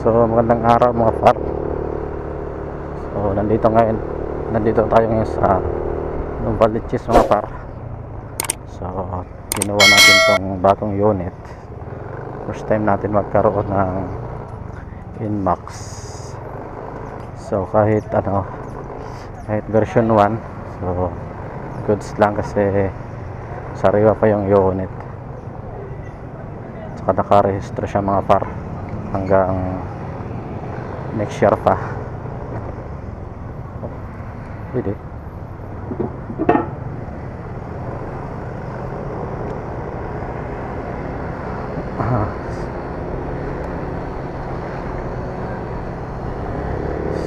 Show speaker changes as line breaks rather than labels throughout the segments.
So magandang araw mga par. So nandito tayo ngayon sa Novaliches mga par. So ginawa natin tong bagong unit. First time natin magkaroon ng Inmax. So kahit version 1, so goods lang kasi sariwa pa yung unit. Tsaka nakarehistro siya mga par hanggang next year pa. Pwede.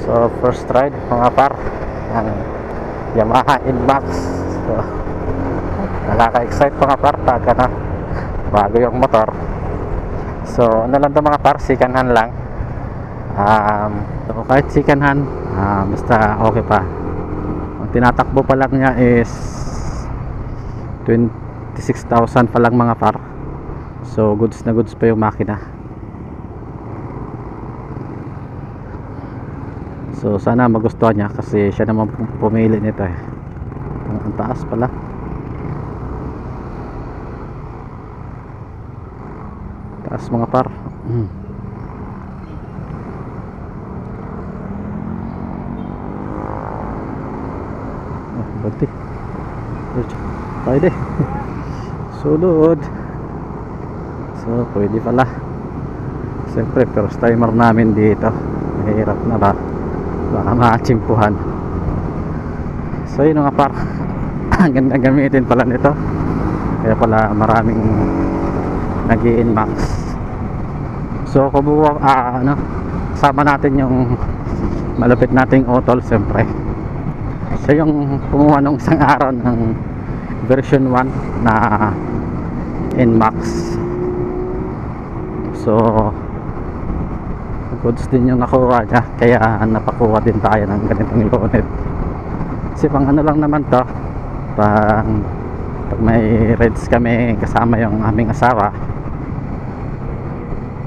So first ride mga par ang Yamaha Inmax. So nakaka-excite mga par pagka na bago yung motor. So ano lang to mga par, second hand lang. So kahit second hand, basta okay pa. Ang tinatakbo pa lang niya is 26,000 pa lang mga par. So goods na goods pa yung makina. So sana magustuhan niya kasi siya naman pumili nito eh. Ang taas pala. Taas mga par. Bunti. Pwede. Sulod. So pwede pala. Siyempre first timer namin dito. Mahirap na ba? Baka makachimpuhan. So yun mga par. Ang ganda gamitin pala nito. Kaya pala maraming nag-i-Inmax. So kubuha kasama natin yung malupit nating otol siyempre. Siya yung kumuha nung isang araw ng version 1 na Inmax. So goods din yung nakuha niya, kaya napakuha din tayo ng ganitong unit. Kasi pang ano lang naman to, pag may rides kami kasama yung aming asawa,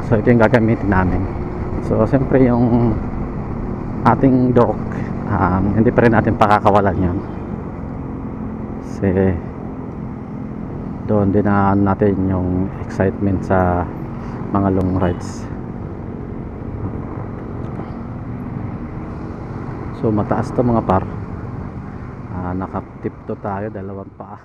so ito yung gagamitin namin. So siyempre yung ating dock, hindi pa rin natin pakakawalan yun kasi doon din na natin yung excitement sa mga long rides. So mataas to mga par. Nakatip to tayo, dalawang paa.